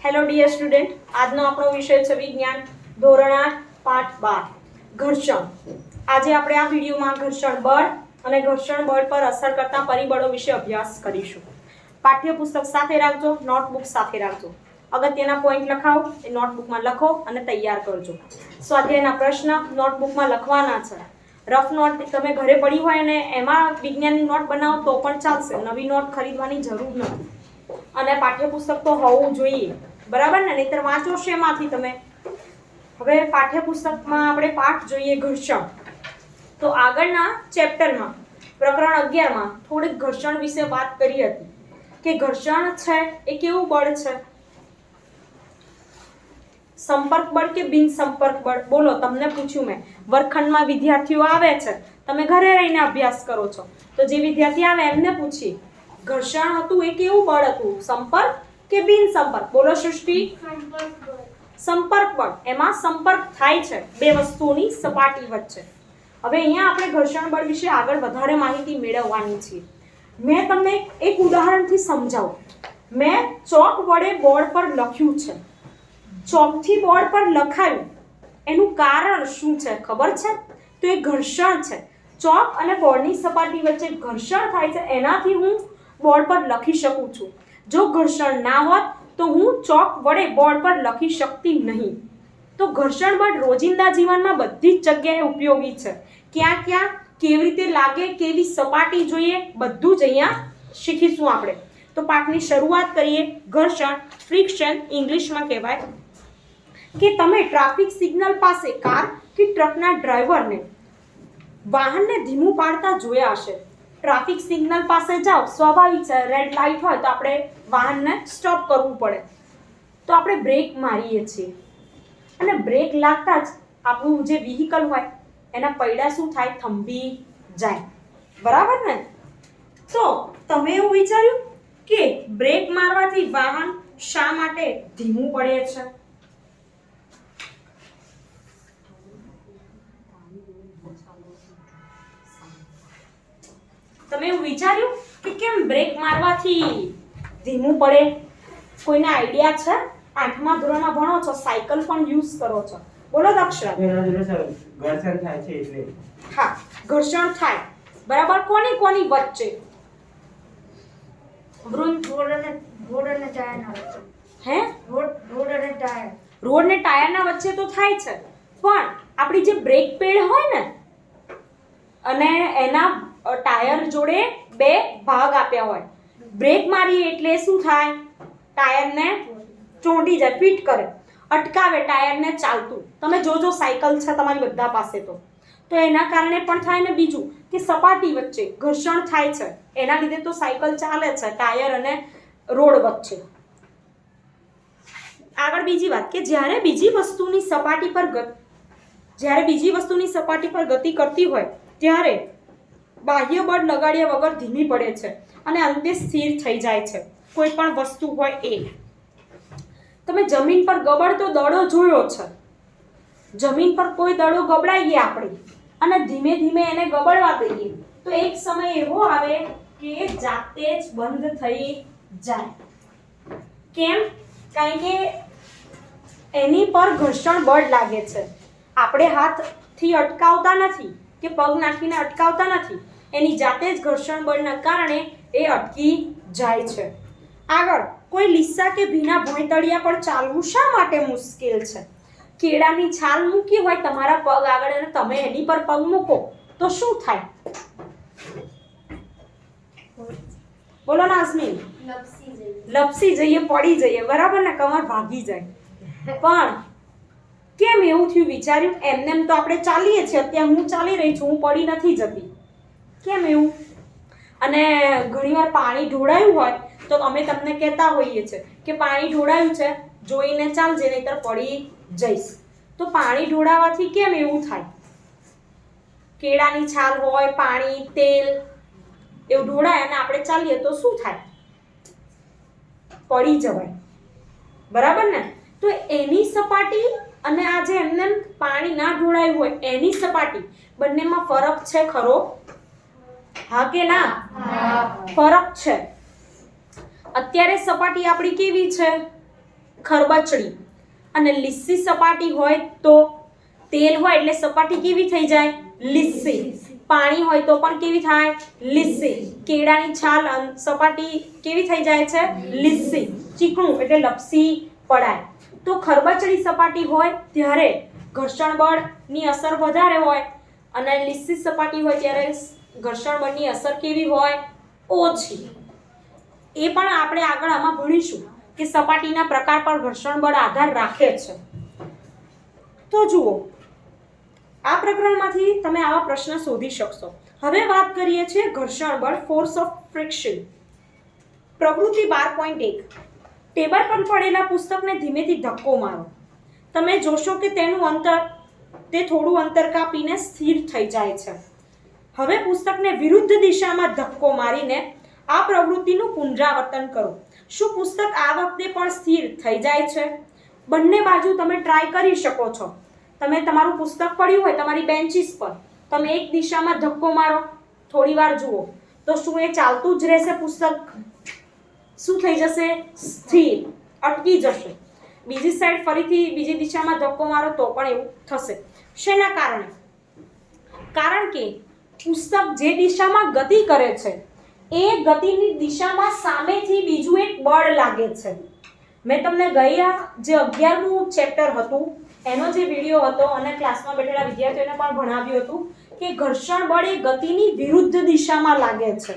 Hello dear student, આજનો આપણો વિષય છે વિજ્ઞાન ધોરણ 8 પાઠ 12 ઘર્ષણ. આજે આપણે આ વિડીયોમાં ઘર્ષણ બળ અને ઘર્ષણ બળ પર અસર કરતા પરિબળો વિશે અભ્યાસ કરીશું. પાઠ્યપુસ્તક સાથે રાખજો, નોટબુક સાથે રાખજો. અગત્યના પોઈન્ટ લખાવો એ નોટબુકમાં લખો અને તૈયાર કરજો. સ્વાધ્યાયના પ્રશ્ન નોટબુકમાં લખવાના છે. રફ નોટ તમે ઘરે પડી હોય ને એમાં વિજ્ઞાનની નોટ બનાવો તો પણ ચાલશે, નવી નોટ ખરીદવાની જરૂર નથી. અને પાઠ્યપુસ્તક તો હોવું જોઈએ, બરાબર ને? નહીતર વાંચો શેમાંથી તમે? હવે પાઠ્યપુસ્તકમાં આપણે પાઠ જોઈએ ઘર્ષણ. તો આગળના ચેપ્ટરમાં પ્રકરણ 11માં થોડીક ઘર્ષણ વિશે વાત કરી હતી કે ઘર્ષણ છે એ કેવું બળ છે, સંપર્ક બળ કે બિન સંપર્ક બળ? બોલો, તમને પૂછ્યું મેં. વર્ગખંડમાં વિદ્યાર્થીઓ આવે છે, તમે ઘરે રહીને અભ્યાસ કરો છો, તો જે વિદ્યાર્થી આવે એમને પૂછીએ ઘર્ષણ હતું એ કેવું બળ હતું, સંપર્ક કે બિન સંપર્ક? બોલો સૃષ્ટિ. સંપર્ક બળ. એમાં સંપર્ક થાય છે બે વસ્તુઓની સપાટી વચ્ચે. હવે અહીંયા આપણે ઘર્ષણ બળ વિશે આગળ વધારે માહિતી મેળવવાની છે. મેં તમને એક ઉદાહરણથી સમજાવું. મેં ચોક વડે બોર્ડ પર લખ્યું છે. ચોકથી બોર્ડ પર લખાયું એનું કારણ શું છે ખબર છે? તો એ ઘર્ષણ છે. ચોક અને બોર્ડની સપાટી વચ્ચે ઘર્ષણ થાય છે, એનાથી હું બોર્ડ પર લખી શકું છું. જો ઘર્ષણ ના હોત તો હું ચોક વડે બોર્ડ પર લખી શકતી નહીં. તો ઘર્ષણ બળ રોજિંદા જીવનમાં બધી જ જગ્યાએ ઉપયોગી છે. ક્યાં ક્યાં, કેવી રીતે લાગે, કેવી સપાટી જોઈએ, બધું જ અહીંયા શીખીશું આપણે. તો પાઠની શરૂઆત કરીએ. ઘર્ષણ, ફ્રિક્શન ઇંગ્લિશમાં કહેવાય કે તમે ટ્રાફિક સિગ્નલ પાસે કાર કે ટ્રકના ડ્રાઈવરને વાહનને ધીમું પાડતા જોયા હશે. ટ્રાફિક સિગ્નલ પાસે જાઓ, સ્વાભાવિક છે, રેડ લાઇટ હોય તો આપણે વાહનને સ્ટોપ કરવું પડે, તો આપણે બ્રેક મારીએ છીએ અને બ્રેક લાગતા જ આપણું જે વ્હીકલ હોય એના પૈડા શું થાય? થંભી જાય, બરાબર ને? તો તમે એવું વિચાર્યું કે બ્રેક મારવાથી વાહન શા માટે ધીમું પડે છે? તમે એવું વિચાર્યું કે કેમ બ્રેક મારવાથી ધીમું પડે? કોઈને આઈડિયા છે? 8મા ધોરણમાં ભણો છો, સાયકલ પણ યુઝ કરો છો. બોલો દક્ષરા. ઘર્ષણ થાય છે એટલે. હા, ઘર્ષણ થાય, બરાબર. કોની કોની વચ્ચે? રોડ અને ટાયરના વચ્ચે. હે? રોડ અને ટાયર. રોડ ને ટાયરના વચ્ચે તો થાય છે, પણ આપણી જે બ્રેક પેડ હોય ને અને એના ટાયર જોડે બે ભાગ આપ્યા હોય, બ્રેક મારીએ એટલે શું થાય? ટાયરને ચોંટી જાય, ફિટ કરે, અટકાવે ટાયરને ચાલતું. તમે જોજો સાયકલ છે તમારી બધા પાસે, તો એના કારણે પણ થાય ને. બીજું કે સપાટી વચ્ચે ઘર્ષણ થાય છે, એના લીધે તો સાયકલ ચાલે છે, ટાયર અને રોડ વચ્ચે. આગળ બીજી વાત કે જ્યારે બીજી વસ્તુની સપાટી પર ગતિ કરતી હોય ત્યારે બાહ્ય બળ લગાડ્યા વગર ધીમી પડે છે અને અંતે સ્થિર થઈ જાય છે. કોઈ પણ વસ્તુ હોય એ. તમે જમીન પર ગબડતો દડો જોયો છે. જમીન પર કોઈ દડો ગબડાઈએ આપણે અને ધીમે ધીમે એને ગબડવા દઈએ તો એક સમય એવો આવે કે જાતે જ બંધ થઈ જાય. કેમ? કારણ કે એની પર ઘર્ષણ બળ લાગે છે. આપણે હાથથી અટકાવતા નથી કે પગ નાખીને અટકાવતા નથી, એની જાતે જ ઘર્ષણ બળના કારણે એ અટકી જાય છે. આગળ, કોઈ લીસા કે ભીના ભોંયતળિયા પર ચાલવું શા માટે મુશ્કેલ છે? કેળાની છાલ મૂકી હોય તમારા પગ આગળ અને તમે એની પર પગ મૂકો તો શું થાય? બોલો નાઝમીન. લપસી જઈએ, પડી જઈએ, બરાબર ને? કમર ભાગી જાય. પણ કેમ એવું થયું વિચાર્યું? એમનેમ તો આપણે ચાલીએ છીએ, અત્યારે હું ચાલી રહી છું, હું પડી નથી જતી. કેમ એવું? અને ઘણીવાર પાણી ઢોળાયું હોય તો અમે તમને કહેતા હોઈએ છીએ કે પાણી ઢોળાયું છે, જોઈને ચાલજે નહીંતર પડી જઈશ. તો પાણી ઢોળાવાથી કેમ એવું થાય? કેળાની છાલ હોય, પાણી, તેલ એવું ઢોળાય અને આપણે ચાલીએ તો શું થાય? પડી જવાય, બરાબર ને? તો એની સપાટી અને આ જે એમને પાણી ના ઢોળાયું હોય એની સપાટી, બંનેમાં ફરક છે ખરો? હા કે ના? ફરક છે. અત્યારે સપાટી આપણી કેવી છે? ખરબચડી. અને લીસી સપાટી હોય તો તેલ હોય એટલે સપાટી કેવી થઈ જાય? લીસી. પાણી હોય તો પણ કેવી થાય? લીસી. કેળાની છાલ સપાટી કેવી થઈ જાય છે? લીસી. ચીકણું એટલે લપસી પડાય. તો ખરબચડી સપાટી હોય ત્યારે ઘર્ષણ બળની અસર વધારે હોય અને લીસી સપાટી હોય ત્યારે ઘર્ષણ બળની અસર કેવી હોય? ઓછી. એ પણ આપણે આગળ આમાં ભણીશું કે સપાટીના પ્રકાર પર ઘર્ષણ બળ આધાર રાખે છે. તો જુઓ, આ પ્રકરણમાંથી તમે આવા પ્રશ્ન શોધી શકશો. હવે વાત કરીએ છીએ ઘર્ષણ બળ, ફોર્સ ઓફ ફ્રિક્શન. પ્રવૃત્તિ 12.1. ટેબલ પર પડેલા પુસ્તકને ધીમેથી ધક્કો મારો. તમે જોશો કે તે થોડું અંતર કાપીને સ્થિર થઈ જાય છે. હવે પુસ્તકને વિરુદ્ધ દિશામાં ધક્કો મારીને આ પ્રવૃત્તિનું પુનરાવર્તન કરો. શું પુસ્તક આ વખતે પણ સ્થિર થઈ જાય છે? બંને બાજુ તમે ટ્રાય કરી શકો છો. તમે તમારું પુસ્તક પડ્યું હોય તમારી બેન્ચીસ પર, તમે એક દિશામાં ધક્કો મારો, થોડી વાર જુઓ તો શું એ ચાલતું જ રહેશે? પુસ્તક શું થઈ જશે? સ્થિર, અટકી જશે. બીજી સાઈડ ફરીથી બીજી દિશામાં ધક્કો મારો તો પણ એવું થશે. શેના કારણે? કારણ કે પુસ્તક જે દિશામાં ગતિ કરે છે એ ગતિની દિશામાં સામેથી બીજું એક બળ લાગે છે. મેં તમને ગયા જે 11મું ચેપ્ટર હતું એનો જે વિડીયો હતો અને ક્લાસમાં બેઠેલા વિદ્યાર્થીઓને પણ ભણાવ્યું હતું કે ઘર્ષણ બળ એ ગતિની વિરુદ્ધ દિશામાં લાગે છે.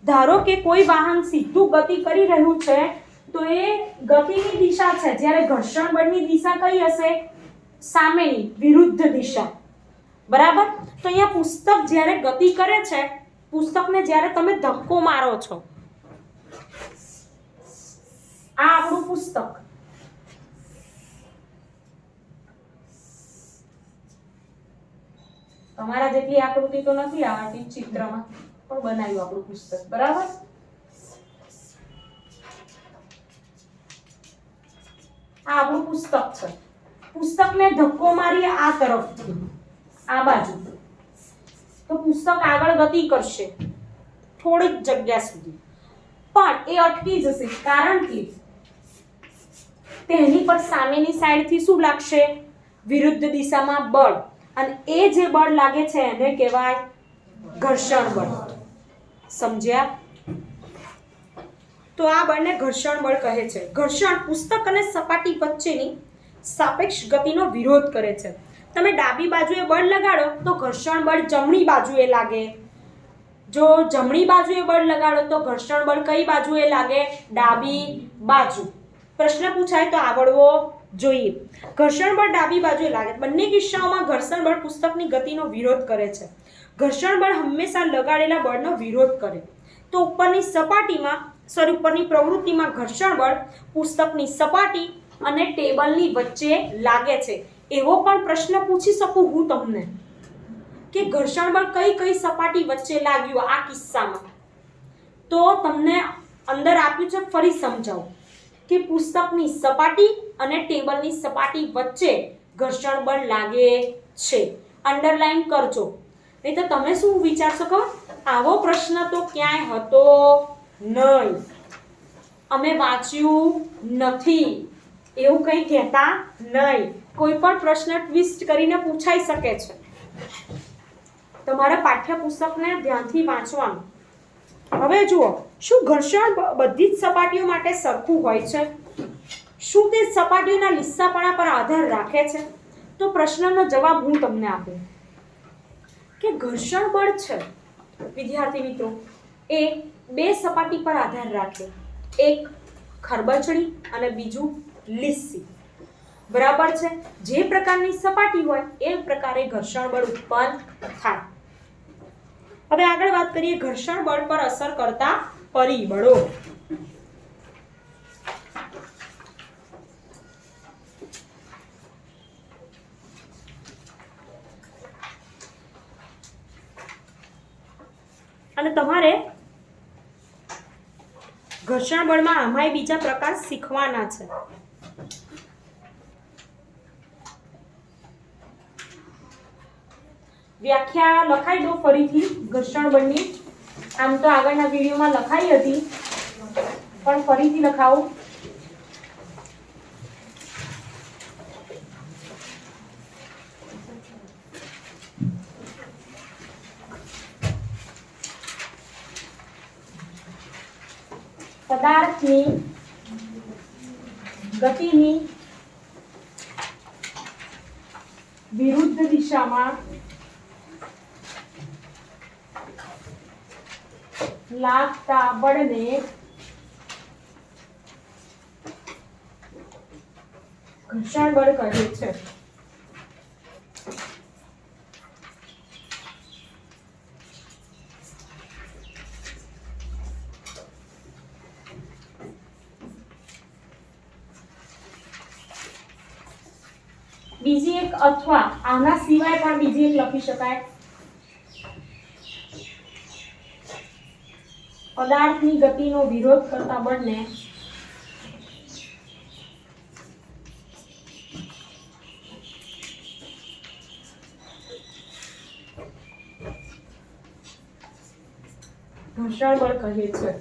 ધારો કે કોઈ વાહન સીધું ગતિ કરી રહ્યું છે તો એ ગતિની દિશા છે, જ્યારે ઘર્ષણ બળની દિશા કઈ હશે? સામેની, વિરુદ્ધ દિશા. બરાબર? તો અહીંયા પુસ્તક જ્યારે ગતિ કરે છે, પુસ્તકને જ્યારે તમે ધક્કો મારો છો, આ આપણું પુસ્તક, તમારા જેટલી આકૃતિ તો નથી આવતી ચિત્રમાં, પણ બનાવ્યું આપણું પુસ્તક. બરાબર? આ આપણું પુસ્તક છે. પુસ્તકને ધક્કો મારી આ તરફથી, આ બાજુ, તો પુસ્તક આગળ ગતિ કરશે થોડીક જગ્યા સુધી, પણ એ અટકી જશે કારણ કે તેની પર સામેની સાઈડથી શું લાગશે? વિરુદ્ધ દિશામાં બળ. અને એ જે બળ લાગે છે એને કહેવાય ઘર્ષણ બળ. સમજ્યા? તો આ બળને ઘર્ષણ બળ કહે છે. ઘર્ષણ પુસ્તક અને સપાટી વચ્ચેની સાપેક્ષ ગતિનો વિરોધ કરે છે. તમે ડાબી બાજુએ બળ લગાડો તો ઘર્ષણ બળ જમણી બાજુએ લાગે. જો જમણી બાજુએ બળ લગાડો તો ઘર્ષણ બળ કઈ બાજુએ લાગે? ડાબી બાજુ. પ્રશ્ન પૂછાય તો આવડવો જોઈએ. ઘર્ષણ બળ ડાબી બાજુએ લાગે. બંને કિસ્સાઓમાં ઘર્ષણ બળ પુસ્તકની ગતિનો વિરોધ કરે છે. ઘર્ષણ બળ હંમેશા લગાડેલા બળનો વિરોધ કરે. તો ઉપરની પ્રવૃત્તિમાં ઘર્ષણ બળ પુસ્તકની સપાટી અને ટેબલની વચ્ચે લાગે છે. એવો પણ પ્રશ્ન પૂછી શકું હું તમને કે ઘર્ષણ બળ કઈ કઈ સપાટી વચ્ચે લાગ્યું આ કિસ્સામાં? તો તમને અંદર આપ્યું છે, ફરી સમજાવું કે પુસ્તકની સપાટી અને ટેબલની સપાટી વચ્ચે ઘર્ષણ બળ લાગે છે. અંડરલાઈન કરજો. નહીં તો તમે શું વિચારશો કે આવો પ્રશ્ન તો ક્યાંય હતો નહીં, અમે વાંચ્યું નથી, એવું કંઈ કહેતા નહીં. કોઈ પણ પ્રશ્ન ટ્વિસ્ટ કરીને પૂછાઈ શકે છે. તમારે પાઠ્યપુસ્તકને ધ્યાનથી વાંચવાનું. હવે જુઓ, શું ઘર્ષણ બધી જ સપાટીઓ માટે સરખું હોય છે? શું તે સપાટીઓના લીસાપણા પર આધાર રાખે છે? તો પ્રશ્નનો જવાબ હું તમને આપું કે ઘર્ષણ બળ છે વિદ્યાર્થી મિત્રો એ બે સપાટી પર આધાર રાખે. એક ખરબચડી અને બીજું લીસી. બરાબર છે? જે પ્રકારની સપાટી હોય એ પ્રકારે ઘર્ષણ બળ ઉત્પન્ન થાય. હવે આગળ વાત કરીએ ઘર્ષણ બળ પર અસર કરતા પરિબળો. અને તમારે ઘર્ષણ બળમાં આમાંય બીજા પ્રકાર શીખવાના છે. વ્યાખ્યા લખાઈ દો ફરીથી ઘર્ષણ બળની. આમ તો આગળના વિડીયોમાં લખાઈ હતી પણ ફરીથી લખાવું. પદાર્થની ગતિની વિરુદ્ધ દિશામાં લાગતા બળને ઘર્ષણ બળ કહે છે. બીજી એક અથવા આના સિવાય પણ બીજી એક લખી શકાય. પદાર્થની ગતિનો વિરોધ કરતા બળને ઘર્ષણ બળ કહે છે.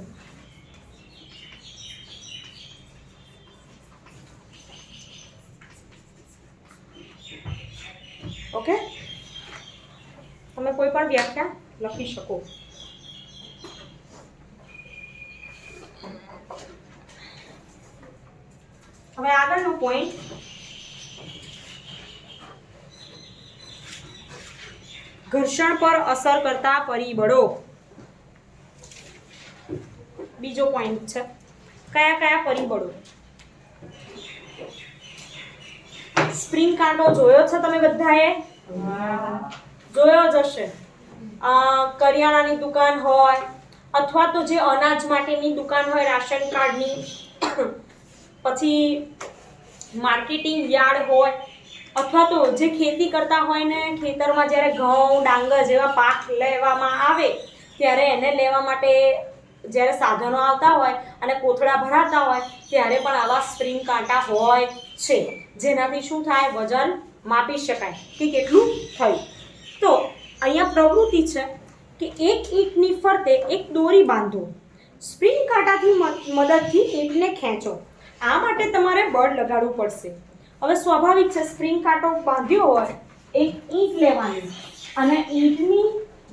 ઓકે, તમે કોઈ પણ વ્યાખ્યા લખી શકો. હવે આગળનો પોઈન્ટ, ઘર્ષણ પર અસર કરતા પરિબળો. બીજો પોઈન્ટ છે, કયા કયા પરિબળો. સ્પ્રિંગ કાંટો જોયો છે તમે બધાએ? જોયો જ હશે. કરિયાણાની દુકાન હોય અથવા તો જે અનાજ માટેની દુકાન હોય, રાશન કાર્ડની, પછી માર્કેટિંગ યાર્ડ હોય, અથવા તો જે ખેતી કરતા હોય ને ખેતરમાં જ્યારે ઘઉં ડાંગર જેવા પાક લેવામાં આવે ત્યારે એને લેવા માટે જ્યારે સાધનો આવતા હોય અને કોથળા ભરાતા હોય ત્યારે પણ આવા સ્પ્રિંગ કાંટા હોય છે, જેનાથી શું થાય, વજન માપી શકાય કે કેટલું થયું. તો અહીંયા પ્રવૃત્તિ છે કે એક ઈંટની ફરતે એક દોરી બાંધો, સ્પ્રિંગ કાંટાથી મદદથી ઈંટને ખેંચો. આ માટે તમારે બળ લગાડવું પડશે. હવે સ્વાભાવિક છે, સ્પ્રિંગ કાંટો બાંધ્યો હોય, એક ઈંટ લેવાની અને ઈંટની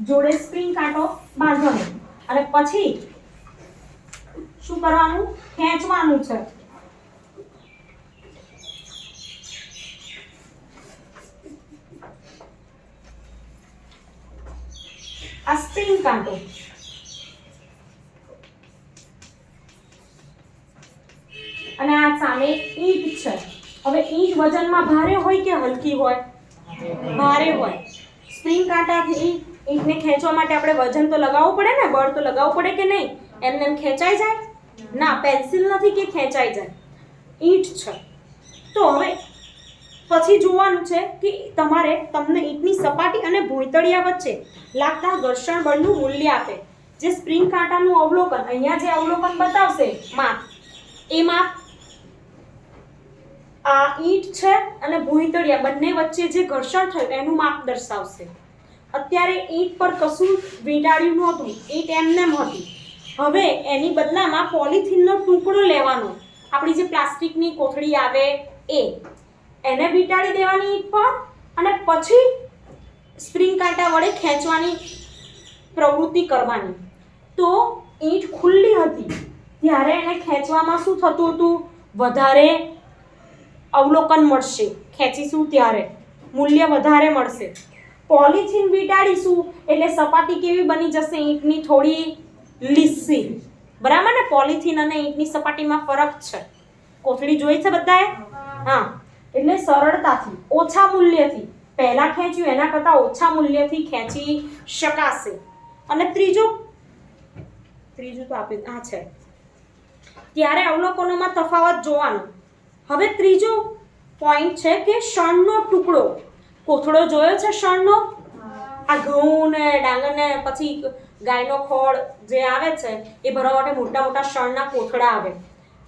જોડે સ્પ્રિંગ કાંટો બાંધવાનો અને પછી શું કરવાનું, ખેંચવાનું છે. આ સ્પ્રિંગ કાંટો અને આ સામે ઈંટ છે. હવે ઈંટ વજનમાં ભારે હોય કે હલકી હોય? ભારે હોય. સ્પ્રિંગ કાંટાથી ઈંટને ખેંચવા માટે આપણે વજન તો લગાવવું પડે ને, બળ તો લગાવવું પડે કે નહીં? એમને એમ ખેંચાઈ જાય ના, પેન્સિલ નથી કે ખેંચાઈ જાય, ઈંટ છે. તો હવે પછી જોવાનું છે કે તમને ઈંટની સપાટી અને ભોંયતળિયા વચ્ચે લાગતા ઘર્ષણ બળનું મૂલ્ય આપે. જે સ્પ્રિંગ કાંટાનું અવલોકન, અહીંયા જે અવલોકન બતાવશે માપ, એ માપ આ ઈંટ છે અને ભોંયતળિયા બંને વચ્ચે જે ઘર્ષણ થયું એનું માપ દર્શાવશે. અત્યારે ઈંટ પર કશું વીંટાળ્યું નહોતું, ઈંટ એમનેમ હતી. હવે એની બદલામાં પોલિથીનનો ટુકડો લેવાનો, આપણી જે પ્લાસ્ટિકની કોથળી આવે એને વીંટાળી દેવાની ઈંટ પર અને પછી સ્પ્રિંગ કાંટા વડે ખેંચવાની પ્રવૃત્તિ કરવાની. તો ઈંટ ખુલ્લી હતી ત્યારે એને ખેંચવામાં શું થતું હતું, વધારે અવલોકન મળશે. ખેંચીશું ત્યારે મૂલ્ય વધારે મળશે. પોલિથીન વીંટાળીશું એટલે સપાટી કેવી બની જશે, ઈંટની થોડી લીસી. બરાબર ને? પોલિથીન અને ઈંટની સપાટીમાં ફરક છે. કોથળી જોઈ છે બધાએ? હા, એટલે સરળતાથી ઓછા મૂલ્યથી, પહેલા ખેંચ્યું એના કરતાં ઓછા મૂલ્યથી ખેંચી શકાશે. અને ત્રીજું તો આપણે આ છે, ત્યારે અવલોકનોમાં તફાવત જોવાનો. હવે ત્રીજો પોઈન્ટ છે કે શણનો ટુકડો. કોથળો જોયો છે શણનો? આ ઘઉં ને ડાંગર ને પછી ગાયનો ખોળ જે આવે છે એ ભરવા માટે મોટા મોટા શણના કોથળા આવે.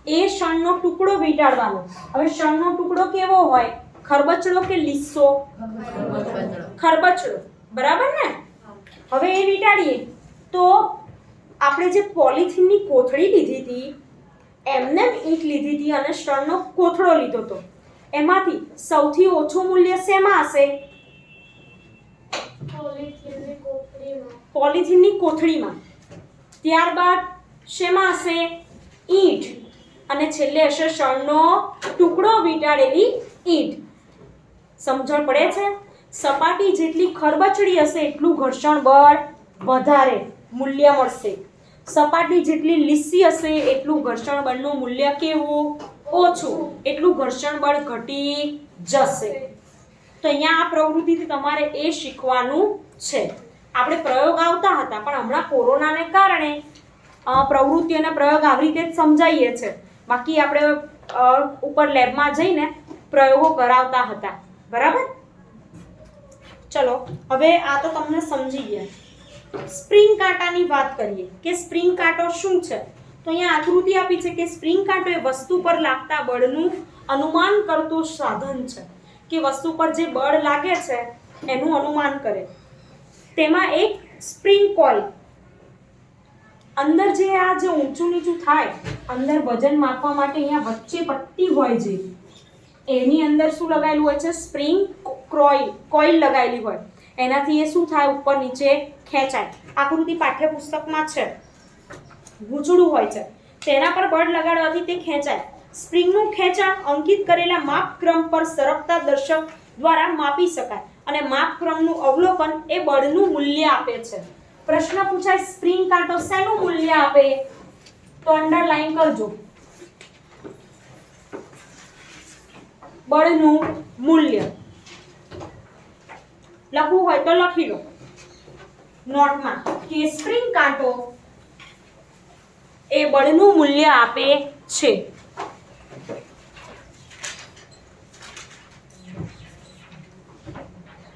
એ શણનો ટુકડો વીંટાળવાનો. હવે શણનો ટુકડો કેવો હોય, ખરબચડો કે લીસો? ખરબચડો. બરાબર ને? હવે એ વીંટાળીએ તો આપણે જે પોલિથીનની કોથળી લીધી હતી એમને ઈંટ લીધી હતી અને શણનો કોથળો લીધો હતો, એમાંથી સૌથી ઓછું મૂલ્ય શેમાં હશે? પોલિથીનની કોથળીમાં. ત્યારબાદ શેમાં હશે? ઈંટ અને છેલ્લે હશે શણનો ટુકડો વીંટાળેલી ઈંટ. સમજણ પડે છે? સપાટી જેટલી ખરબચડી હશે એટલું ઘર્ષણ બળ વધારે મૂલ્ય મળશે. સપાટી જેટલી લીસી હશે એટલું ઘર્ષણ બળનું મૂલ્ય કેવું? ઓછું. એટલું ઘર્ષણ બળ ઘટી જશે. તો અહીંયા આ પ્રવૃત્તિથી તમારે એ શીખવાનું છે. આપણે પ્રયોગ આવતા હતા પણ હમણાં કોરોનાને કારણે પ્રવૃત્તિ અને પ્રયોગ આવી રીતે જ સમજાવીએ છે. બાકી આપણે ઉપર લેબમાં જઈને પ્રયોગો કરાવતા હતા. બરાબર? ચલો હવે આ તો તમને સમજી ગયા. સ્પ્રિંગ કાંટાની વાત કરીએ કે સ્પ્રિંગ કાંટો શું છે. તો અહીંયા આકૃતિ આપી છે કે સ્પ્રિંગ કાંટો એ વસ્તુ પર લાગતા બળનું અનુમાન કરતું સાધન છે. કે વસ્તુ પર જે બળ લાગે છે એનું અનુમાન કરે. તેમાં એક સ્પ્રિંગ કોઇલ અંદર જે ઊંચું નીચું થાય, અંદર વજન માપવા માટે અહીંયા વચ્ચે પટ્ટી હોય છે, એની અંદર શું લગાવેલું હોય છે? સ્પ્રિંગ કોઇલ લગાવેલી હોય. એનાથી એ શું થાય? ઉપર નીચે ખેંચાય. આકૃતિ પાઠ્યપુસ્તકમાં છે, ગૂંચળું હોય છે, તેના પર બળ લગાડવાથી તે ખેંચાય. સ્પ્રિંગનું ખેંચાણ અંકિત કરેલા માપક્રમ પર સરકતા દર્શક દ્વારા માપી શકાય અને માપક્રમનું અવલોકન એ બળનું મૂલ્ય આપે છે. પ્રશ્ન પૂછાય સ્પ્રિંગ કાંટો શેનું મૂલ્ય આપે? તો અંડરલાઈન કરજો. બળનું મૂલ્ય લખવું હોય તો લખી લો નોટમાં કે સ્પ્રિંગ કાંટો એ બળનું મૂલ્ય આપે છે.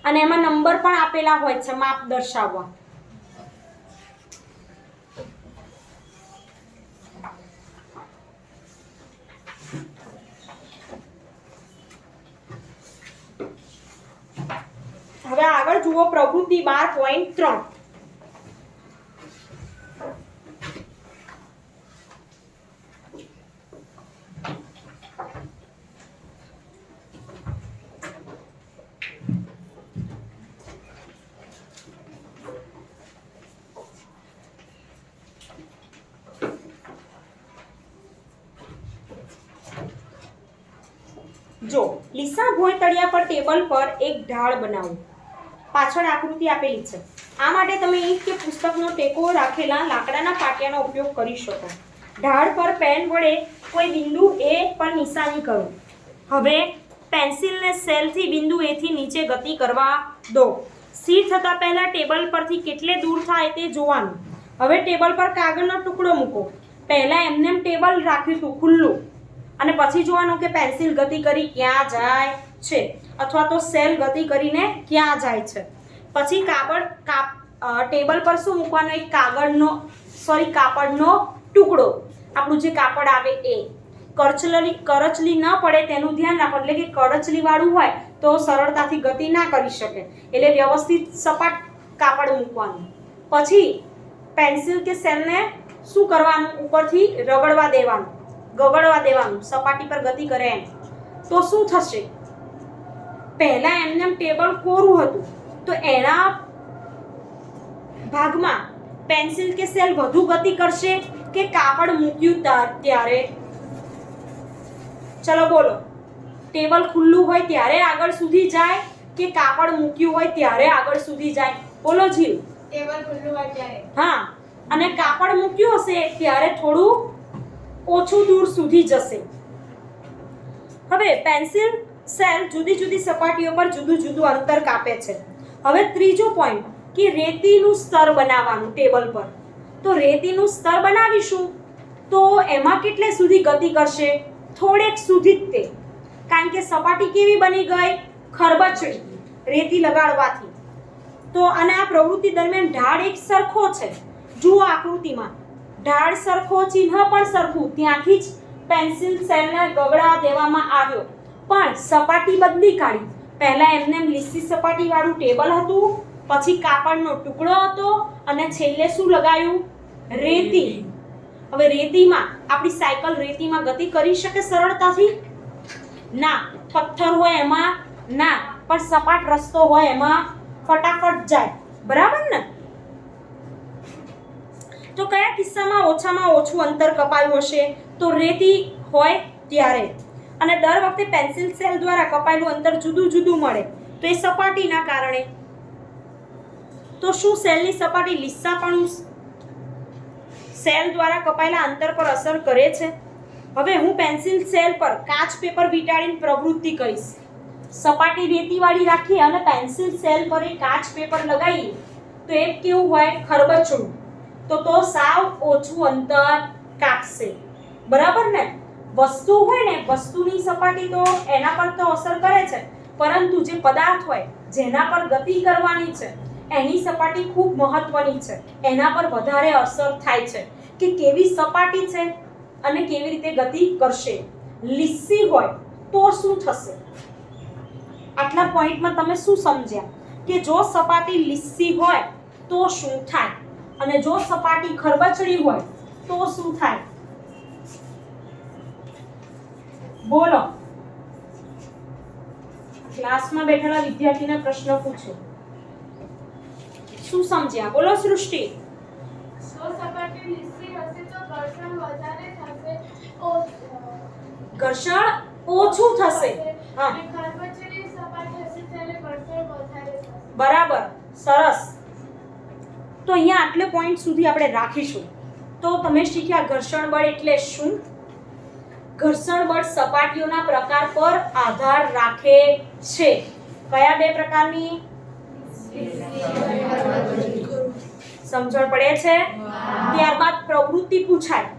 અને એમાં નંબર પણ આપેલા હોય છે માપ દર્શાવવા. હવે આગળ જુઓ પ્રવૃત્તિ 12.3. જો લીસા ભોંયતળિયા પર ટેબલ પર એક ઢાળ બનાવો. પાછળ આકૃતિ આપેલી છે. આ માટે તમે ઈંટ કે પુસ્તકનો ટેકો રાખેલા લાકડાના પાટિયાનો ઉપયોગ કરી શકો. ઢાળ પર પેન વડે કોઈ બિંદુ A પર નિશાની કરો. હવે પેન્સિલને સેલથી બિંદુ A થી નીચે ગતિ કરવા દો. સ્થિર થતા પહેલા ટેબલ પરથી કેટલે દૂર થાય તે જોવાનું. હવે ટેબલ પર કાગળનો ટુકડો મૂકો. પહેલા એમને ટેબલ રાખ્યું હતું ખુલ્લું અને પછી જોવાનું કે પેન્સિલ ગતિ કરી ક્યાં જાય છે અથવા તો સેલ ગતિ કરીને ક્યાં જાય છે. પછી ટેબલ પર શું મૂકવાનું? એક કાપડનો ટુકડો. આપણું જે કાપડ આવે એ કરચલી ન પડે તેનું ધ્યાન રાખો. એટલે કે કરચલી વાળું હોય તો સરળતાથી ગતિ ના કરી શકે. એટલે વ્યવસ્થિત સપાટ કાપડ મૂકવાનું. પછી પેન્સિલ કે સેલને શું કરવાનું? ઉપરથી ગગડવા દેવાનું સપાટી પર ગતિ કરે એમ. તો શું થશે? પહેલા એમને ટેબલ કોરું હતું તો એના ભાગમાં પેન્સિલ કે સેલ વધુ ગતિ કરશે કે કાપડ મૂક્યું ત્યારે? ચલો બોલો. ટેબલ ખુલ્લું હોય ત્યારે આગળ સુધી જાય કે કાપડ મૂક્યું હોય ત્યારે આગળ સુધી જાય? બોલો જીલ. ટેબલ ખુલ્લું હોય ત્યારે. હા, અને કાપડ મૂક્યું હશે ત્યારે થોડું ઓછું દૂર સુધી જશે. હવે પેન્સિલ સેલ જુદી જુદી સપાટીઓ પર જુદું જુદું અંતર કાપે છે. હવે ત્રીજો પોઈન્ટ કે રેતીનું સ્તર બનાવવાનું ટેબલ પર. તો રેતીનું સ્તર બનાવીશું તો એમાં કેટલે સુધી ગતિ કરશે? થોડેક સુધી જ તે. કારણ કે સપાટી કેવી બની ગઈ? ખરબચડી, રેતી લગાડવાથી. તો અને આ પ્રવૃત્તિ દરમિયાન ઢાળ એક સરખો છે. જુઓ આકૃતિમાં ઢાળ સરખો, ચિહ્ન પણ સરખું. ત્યાંથી જ પેન્સિલ સેલને ગગડા દેવામાં આવ્યો. પણ સપાટી બદલી કાઢી. પહેલા એમને લીસી સપાટી વાળું ટેબલ હતું, પછી કાપડનો ટુકડો હતો અને છેલ્લે શું લગાવ્યું? રેતી. હવે રેતીમાં આપણી સાયકલ રેતીમાં ગતિ કરી શકે સરળતાથી? ના. પથ્થર હોય એમાં ના, પણ સપાટ રસ્તો હોય એમાં ફટાફટ જાય. બરાબર ને? તો કયા કિસ્સામાં ઓછામાં ઓછું અંતર કપાયું હશે? તો રેતી હોય ત્યારે. અને દર વખતે પેન્સિલ સેલ દ્વારા કપાયેલું અંતર જુદું જુદું મળે તો એ સપાટીના કારણે. તો શું સેલની સપાટી લીસાપણું સેલ દ્વારા કપાયેલા અંતર પર અસર કરે છે? હવે હું પેન્સિલ સેલ પર કાચ પેપર વીંટાળીને પ્રવૃત્તિ કરીશ. સપાટી રેતીવાળી રાખી અને પેન્સિલ સેલ પર એ કાચ પેપર લગાવીએ તો એ કેવું હોય? ખરબચડું. તો સાવ ઓછું અંતર કાપશે. બરાબર ને? વસ્તુ હોય ને, વસ્તુની સપાટી તો એના પર તો અસર કરે છે, પરંતુ જે પદાર્થ હોય જેના પર ગતિ કરવાની છે એની સપાટી ખૂબ મહત્વની છે. એના પર વધારે અસર થાય છે કે કેવી સપાટી છે અને કેવી રીતે ગતિ કરશે. લીસી હોય તો શું થશે? આટલા પોઈન્ટમાં તમે શું સમજ્યા કે જો સપાટી લીસી હોય તો શું થાય અને જો સપાટી ખરબચડી હોય તો શું થાય? બોલો. ક્લાસમાં બેઠેલા વિદ્યાર્થીને પ્રશ્ન પૂછો. શું સમજ્યા? બોલો સૃષ્ટિ. જો સપાટી લીસી હશે તો ઘર્ષણ વધારે થશે, ઘર્ષણ ઓછું થશે. હા, અને ખરબચડી સપાટી હશે ત્યારે ઘર્ષણ વધારે થશે. બરાબર, સરસ. તો અહીંયા આટલે પોઈન્ટ સુધી આપણે રાખીશું. તો તમે શીખ્યા ઘર્ષણ બળ એટલે શું? ઘર્ષણ બળ સપાટીઓના પ્રકાર પર આધાર રાખે છે. કયા બે પ્રકારની? સમજણ પડે છે? ત્યારબાદ પ્રવૃત્તિ પૂછાય,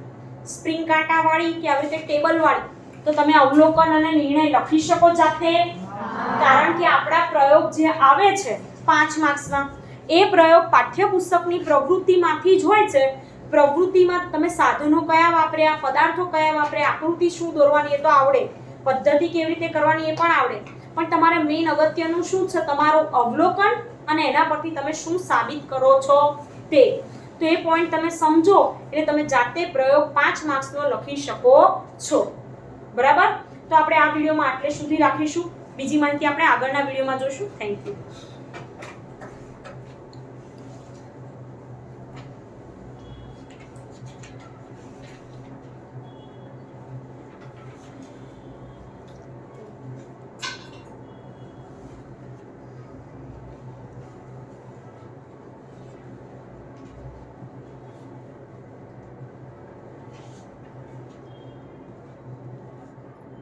સ્પ્રિંગ કાંટાવાળી કે આવી રીતે ટેબલ વાળી, તો તમે અવલોકન અને નિર્ણય લખી શકો જાતે. કારણ કે આપણા પ્રયોગ જે આવે છે 5 માર્ક્સમાં એ પ્રયોગ પાઠ્યપુસ્તકની પ્રવૃત્તિમાંથી જ હોય છે. પ્રવૃત્તિમાં તમે સાધનો કયા વાપર્યા, પદાર્થો કયા વાપર્યા, આકૃતિ શું દોરવાની એ તો આવડે, પદ્ધતિ કેવી રીતે કરવાની એ પણ આવડે, પણ તમારે મેઇન અગત્યનું શું છે? તમારું અવલોકન અને એના પરથી તમે શું સાબિત કરો છો તે. તો એ પોઈન્ટ તમે સમજો એટલે તમે જાતે પ્રયોગ 5 માર્ક્સનો લખી શકો છો. બરાબર? તો આપણે આ વિડીયોમાં આટલે સુધી રાખીશું. બીજી માહિતી આપણે આગળના વિડીયોમાં જોઈશું. Thank you.